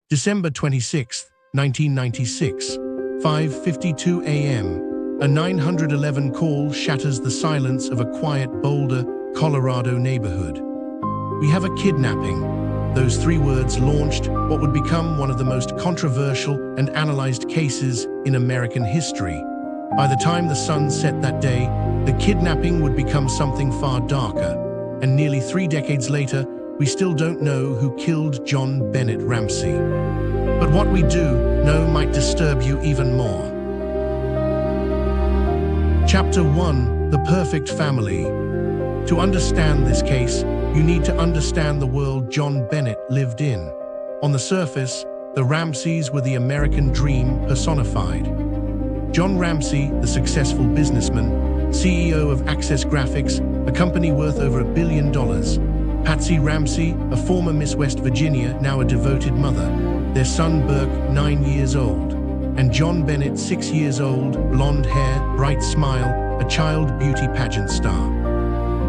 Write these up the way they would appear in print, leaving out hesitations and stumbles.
December 26, 1996, 5:52 a.m. A 911 call shatters the silence of a quiet Boulder, Colorado neighborhood. "We have a kidnapping." Those three words launched what would become one of the most controversial and analyzed cases in American history. By the time the sun set that day, the kidnapping would become something far darker, and nearly 3 decades later, we still don't know who killed John Bennett Ramsey. But what we do know might disturb you even more. Chapter 1: The Perfect Family. To understand this case, you need to understand the world John Bennett lived in. On the surface, the Ramseys were the American dream personified. John Ramsey, the successful businessman, CEO of Access Graphics, a company worth over $1 billion. Patsy Ramsey, a former Miss West Virginia, now a devoted mother. Their son Burke, 9 years old. And John Bennett, 6 years old, blonde hair, bright smile, a child beauty pageant star.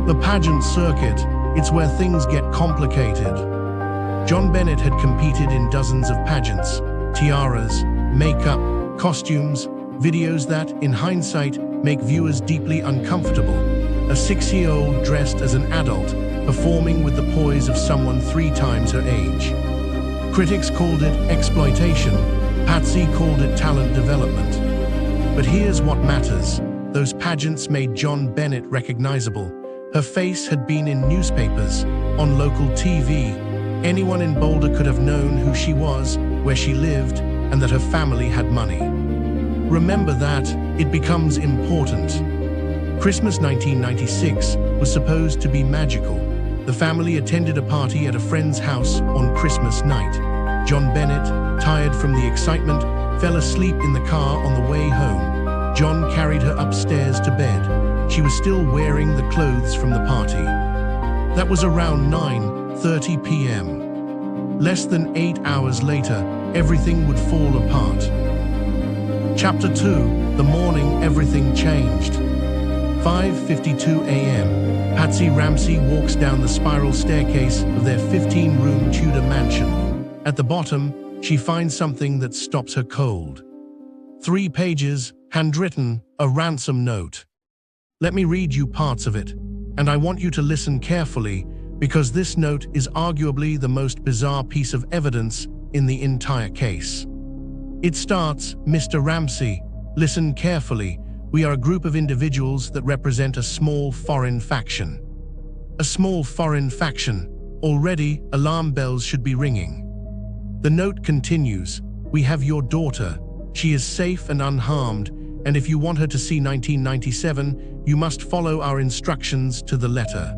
The pageant circuit, it's where things get complicated. John Bennett had competed in dozens of pageants, tiaras, makeup, costumes, videos that, in hindsight, make viewers deeply uncomfortable. A 6-year-old dressed as an adult, performing with the poise of someone 3 times her age. Critics called it exploitation. Patsy called it talent development. But here's what matters. Those pageants made John Bennett recognizable. Her face had been in newspapers, on local TV. Anyone in Boulder could have known who she was, where she lived, and that her family had money. Remember that, it becomes important. Christmas 1996 was supposed to be magical. The family attended a party at a friend's house on Christmas night. John Bennett, tired from the excitement, fell asleep in the car on the way home. John carried her upstairs to bed. She was still wearing the clothes from the party. That was around 9:30 p.m. Less than 8 hours later, everything would fall apart. Chapter 2: The morning everything changed. 5:52 a.m. Patsy Ramsey walks down the spiral staircase of their 15-room Tudor mansion. At the bottom, she finds something that stops her cold. 3 pages, handwritten, a ransom note. Let me read you parts of it, and I want you to listen carefully, because this note is arguably the most bizarre piece of evidence in the entire case. It starts, "Mr. Ramsey, listen carefully. We are a group of individuals that represent a small foreign faction." A small foreign faction. Already, alarm bells should be ringing. The note continues, "We have your daughter. She is safe and unharmed, and if you want her to see 1997, you must follow our instructions to the letter."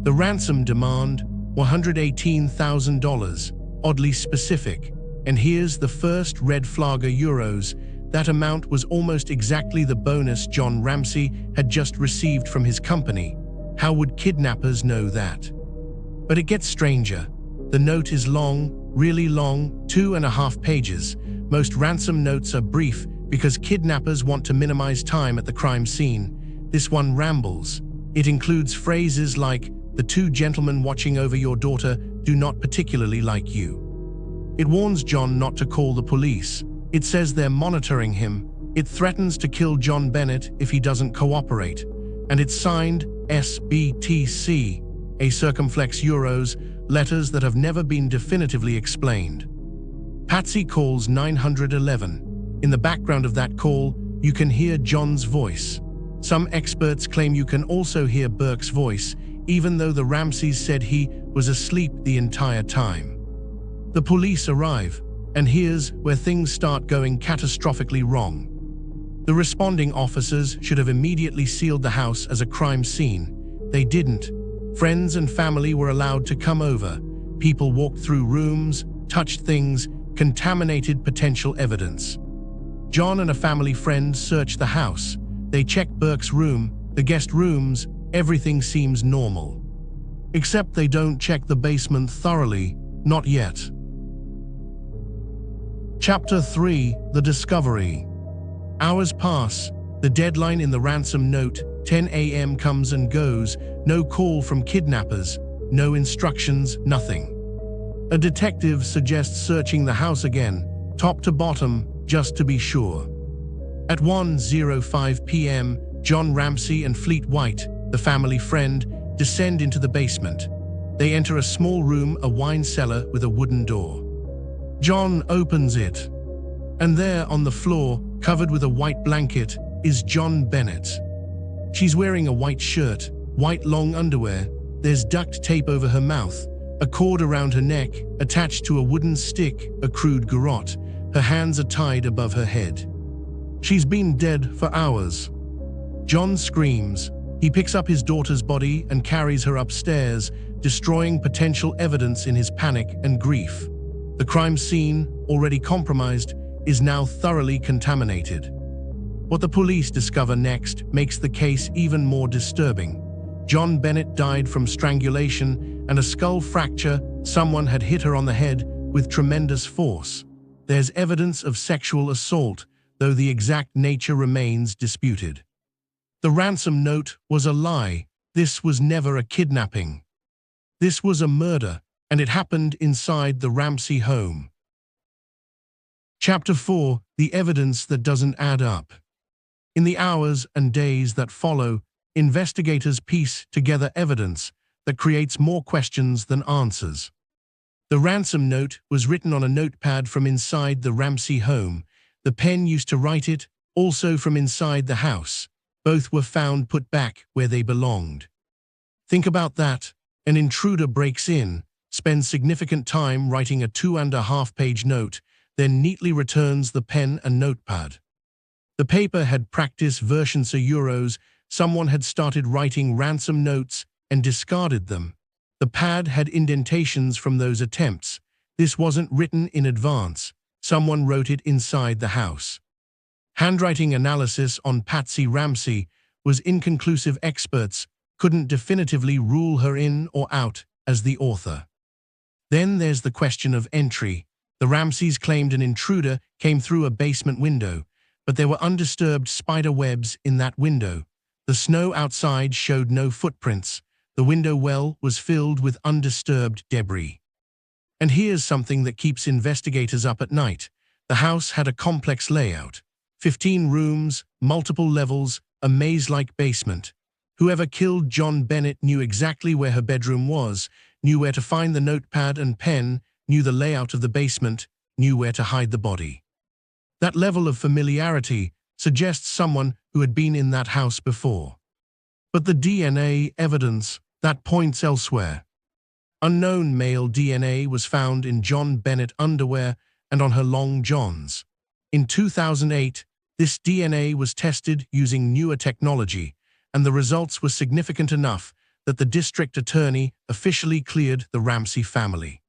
The ransom demand, $118,000, oddly specific. And here's the first red flagger euros. That amount was almost exactly the bonus John Ramsey had just received from his company. How would kidnappers know that? But it gets stranger. The note is long, really long, 2.5 pages. Most ransom notes are brief because kidnappers want to minimize time at the crime scene. This one rambles. It includes phrases like, "The 2 gentlemen watching over your daughter do not particularly like you." It warns John not to call the police. It says they're monitoring him. It threatens to kill John Bennett if he doesn't cooperate. And it's signed SBTC, a circumflex euros, letters that have never been definitively explained. Patsy calls 911. In the background of that call, you can hear John's voice. Some experts claim you can also hear Burke's voice, even though the Ramseys said he was asleep the entire time. The police arrive, and here's where things start going catastrophically wrong. The responding officers should have immediately sealed the house as a crime scene. They didn't. Friends and family were allowed to come over. People walked through rooms, touched things, contaminated potential evidence. John and a family friend searched the house. They checked Burke's room, the guest rooms, everything seems normal. Except they don't check the basement thoroughly, not yet. Chapter 3: The Discovery. Hours pass. The deadline in the ransom note, 10 a.m. comes and goes. No call from kidnappers, no instructions, nothing. A detective suggests searching the house again, top to bottom, just to be sure. At 1:05 p.m., John Ramsey and Fleet White, the family friend, descend into the basement. They enter a small room, a wine cellar with a wooden door. John opens it, and there on the floor, covered with a white blanket, is John Bennett. She's wearing a white shirt, white long underwear. There's duct tape over her mouth, a cord around her neck, attached to a wooden stick, a crude garrote. Her hands are tied above her head. She's been dead for hours. John screams. He picks up his daughter's body and carries her upstairs, destroying potential evidence in his panic and grief. The crime scene, already compromised, is now thoroughly contaminated. What the police discover next makes the case even more disturbing. John Bennett died from strangulation and a skull fracture. Someone had hit her on the head with tremendous force. There's evidence of sexual assault, though the exact nature remains disputed. The ransom note was a lie. This was never a kidnapping. This was a murder, and it happened inside the Ramsey home. Chapter 4: The Evidence That Doesn't Add Up. In the hours and days that follow, investigators piece together evidence that creates more questions than answers. The ransom note was written on a notepad from inside the Ramsey home. The pen used to write it, also from inside the house. Both were found put back where they belonged. Think about that. An intruder breaks in, spends significant time writing a 2.5-page note, then neatly returns the pen and notepad. The paper had practice versions of euros. Someone had started writing ransom notes and discarded them. The pad had indentations from those attempts. This wasn't written in advance. Someone wrote it inside the house. Handwriting analysis on Patsy Ramsey was inconclusive. Experts couldn't definitively rule her in or out as the author. Then there's the question of entry. The Ramseys claimed an intruder came through a basement window, but there were undisturbed spider webs in that window. The snow outside showed no footprints. The window well was filled with undisturbed debris. And here's something that keeps investigators up at night. The house had a complex layout. 15 rooms, multiple levels, a maze-like basement. Whoever killed John Bennett knew exactly where her bedroom was, knew where to find the notepad and pen, knew the layout of the basement, knew where to hide the body. That level of familiarity suggests someone who had been in that house before. But the DNA evidence, that points elsewhere. Unknown male DNA was found in John Bennett underwear and on her long johns. In 2008, this DNA was tested using newer technology, and the results were significant enough that the district attorney officially cleared the Ramsey family.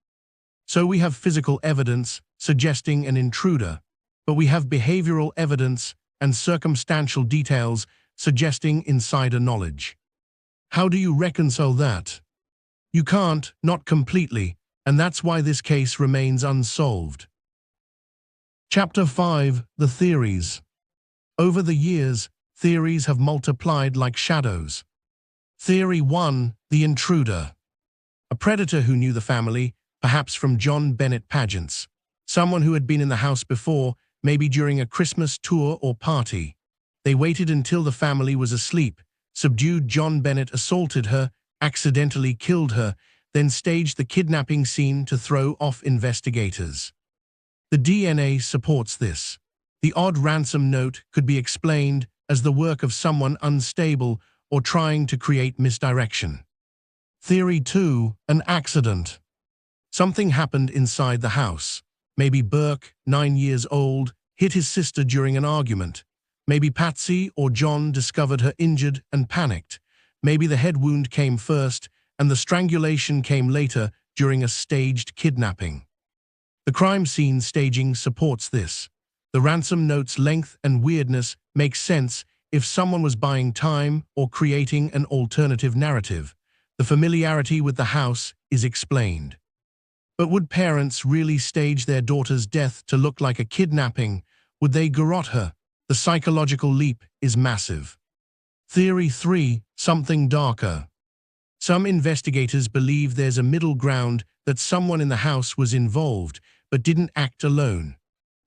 So we have physical evidence suggesting an intruder, but we have behavioral evidence and circumstantial details suggesting insider knowledge. How do you reconcile that? You can't, not completely, and that's why this case remains unsolved. Chapter 5: The Theories. Over the years, theories have multiplied like shadows. Theory 1: The intruder. A predator who knew the family, perhaps from John Bennett pageants. Someone who had been in the house before, maybe during a Christmas tour or party. They waited until the family was asleep, subdued John Bennett, assaulted her, accidentally killed her, then staged the kidnapping scene to throw off investigators. The DNA supports this. The odd ransom note could be explained as the work of someone unstable or trying to create misdirection. Theory 2: An accident. Something happened inside the house. Maybe Burke, 9 years old, hit his sister during an argument. Maybe Patsy or John discovered her injured and panicked. Maybe the head wound came first and the strangulation came later during a staged kidnapping. The crime scene staging supports this. The ransom note's length and weirdness makes sense if someone was buying time or creating an alternative narrative. The familiarity with the house is explained. But would parents really stage their daughter's death to look like a kidnapping? Would they garrote her? The psychological leap is massive. Theory 3: Something darker. Some investigators believe there's a middle ground, that someone in the house was involved but didn't act alone,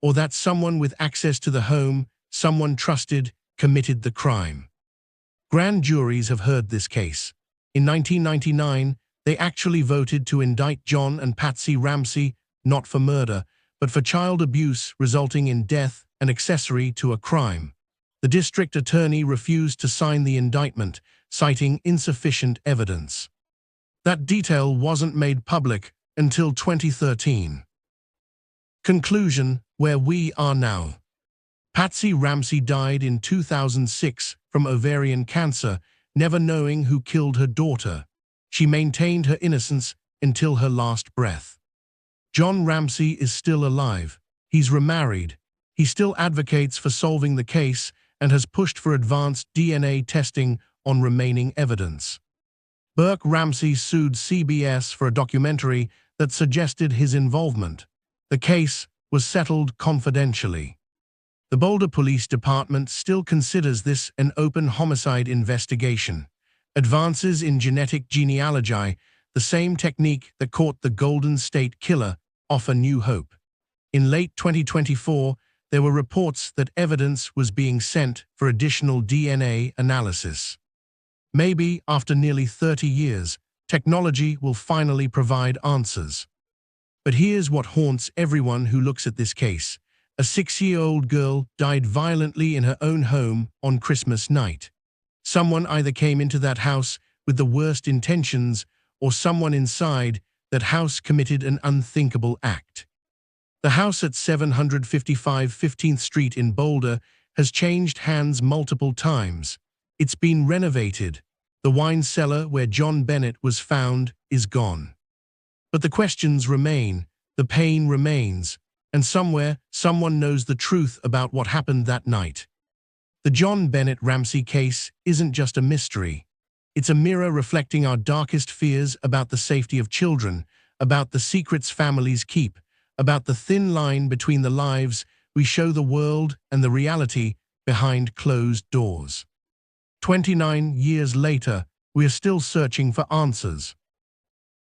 or that someone with access to the home, someone trusted, committed the crime. Grand juries have heard this case. In 1999, they actually voted to indict John and Patsy Ramsey, not for murder, but for child abuse resulting in death and accessory to a crime. The district attorney refused to sign the indictment, citing insufficient evidence. That detail wasn't made public until 2013. Conclusion: where we are now. Patsy Ramsey died in 2006 from ovarian cancer, never knowing who killed her daughter. She maintained her innocence until her last breath. John Ramsey is still alive. He's remarried. He still advocates for solving the case and has pushed for advanced DNA testing on remaining evidence. Burke Ramsey sued CBS for a documentary that suggested his involvement. The case was settled confidentially. The Boulder Police Department still considers this an open homicide investigation. Advances in genetic genealogy, the same technique that caught the Golden State Killer, offer new hope. In late 2024, there were reports that evidence was being sent for additional DNA analysis. Maybe, after nearly 30 years, technology will finally provide answers. But here's what haunts everyone who looks at this case. A 6-year-old girl died violently in her own home on Christmas night. Someone either came into that house with the worst intentions, or someone inside that house committed an unthinkable act. The house at 755 15th Street in Boulder has changed hands multiple times. It's been renovated. The wine cellar where John Bennett was found is gone. But the questions remain, the pain remains, and somewhere, someone knows the truth about what happened that night. The John Bennett Ramsey case isn't just a mystery. It's a mirror reflecting our darkest fears about the safety of children, about the secrets families keep, about the thin line between the lives we show the world and the reality behind closed doors. 29 years later, we are still searching for answers.